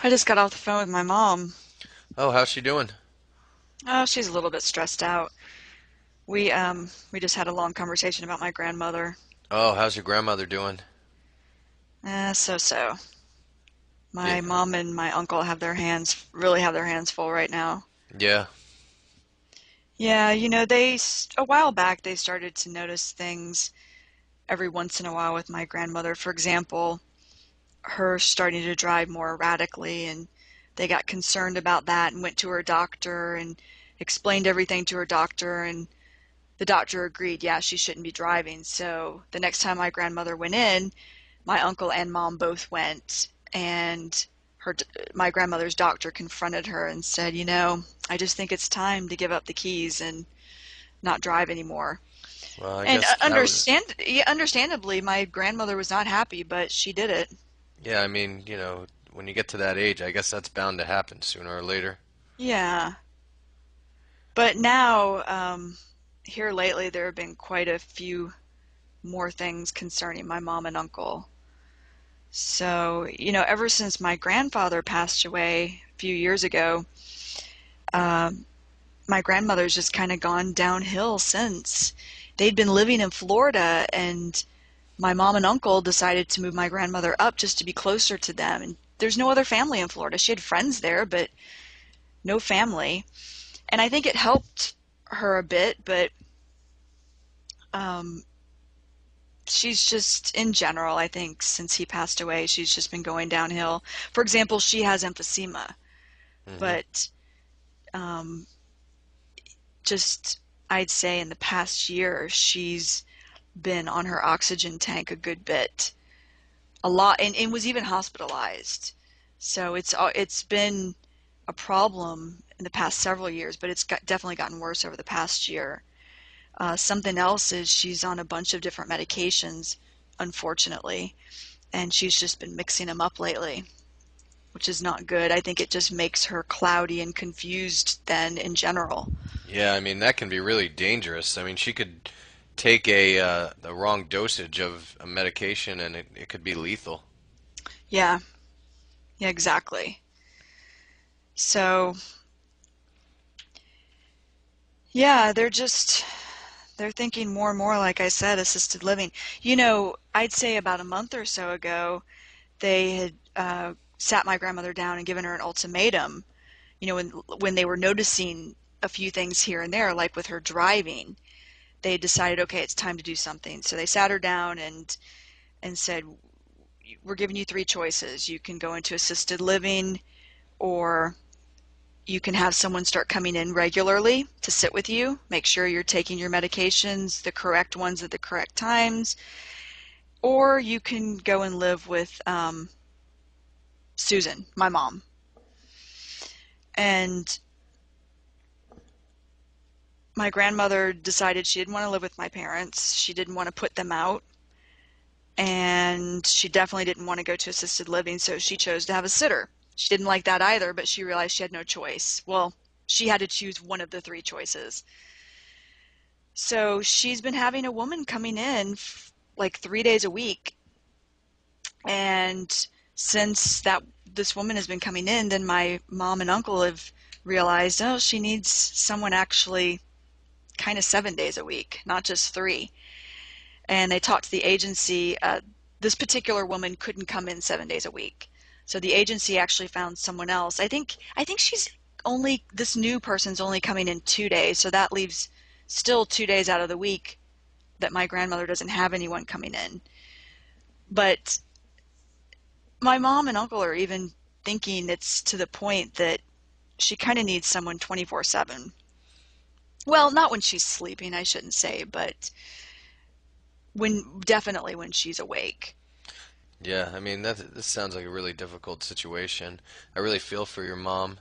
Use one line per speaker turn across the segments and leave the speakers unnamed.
I just got off the phone with my mom.
Oh, how's she doing?
Oh, she's a little bit stressed out. We just had a long conversation about my grandmother.
Oh, how's your grandmother doing?
So.
Yeah,
My mom and my uncle really have their hands full right now.
yeah.
Yeah, a while back they started to notice things every once in a while with my grandmother. For example, her starting to drive more erratically, and they got concerned about that and went to her doctor and explained everything to her doctor, and the doctor agreed, yeah, she shouldn't be driving. So the next time my grandmother went in, my uncle and mom both went, and her my grandmother's doctor confronted her and said, I just think it's time to give up the keys and not drive anymore.
Well, I
And
guess that was.
yeah, understandably, my grandmother was not happy, but she did it.
Yeah, I mean, when you get to that age, I guess that's bound to happen sooner or later.
Yeah. But now, here lately, there have been quite a few more things concerning my mom and uncle. So, ever since my grandfather passed away a few years ago, um, my grandmother's just kind of gone downhill since. They'd been living in Florida, and my mom and uncle decided to move my grandmother up just to be closer to them. And there's no other family in Florida. She had friends there, but no family. And I think it helped her a bit, but um, she's just, in general, I think since he passed away, she's just been going downhill. For example, she has emphysema,
Hmm.
but um, just I'd say in the past year, she's been on her oxygen tank a good bit, a lot, and was even hospitalized. So it's been a problem in the past several years, but definitely gotten worse over the past year. Something else is she's on a bunch of different medications, unfortunately, and she's just been mixing them up lately, which is not good. I think it just makes her cloudy and confused then in general.
Yeah, I mean that can be really dangerous. I mean, she could take the wrong dosage of a medication, and it could be lethal.
Yeah, yeah, exactly. So, yeah, they're thinking more and more, like I said, assisted living. I'd say about a month or so ago, they had sat my grandmother down and given her an ultimatum. When they were noticing a few things here and there, like with her driving, they decided, okay, it's time to do something. So they sat her down and said, we're giving you three choices. You can go into assisted living, or you can have someone start coming in regularly to sit with you, make sure you're taking your medications, the correct ones at the correct times, or you can go and live with Susan, my mom. And my grandmother decided she didn't want to live with my parents. She didn't want to put them out, and she definitely didn't want to go to assisted living, so she chose to have a sitter. She didn't like that either, but she realized she had no choice. Well, she had to choose one of the three choices. So she's been having a woman coming in like 3 days a week, and since that this woman has been coming in, then my mom and uncle have realized, oh, she needs someone actually kind of 7 days a week, not just three. And they talked to the agency. This particular woman couldn't come in 7 days a week, so the agency actually found someone else. I think she's only this new person's only coming in 2 days, so that leaves still 2 days out of the week that my grandmother doesn't have anyone coming in. But my mom and uncle are even thinking it's to the point that she kind of needs someone 24/7. Well, not when she's sleeping, I shouldn't say, but definitely when she's awake.
Yeah, I mean this sounds like a really difficult situation. I really feel for your mom.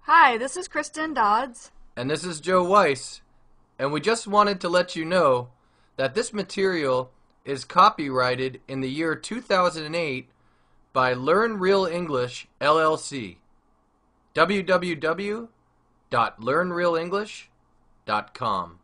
Hi, this is Kristen Dodds.
And this is Joe Weiss, and we just wanted to let you know that this material is copyrighted in the year 2008 by Learn Real English LLC. www.learnrealenglish.com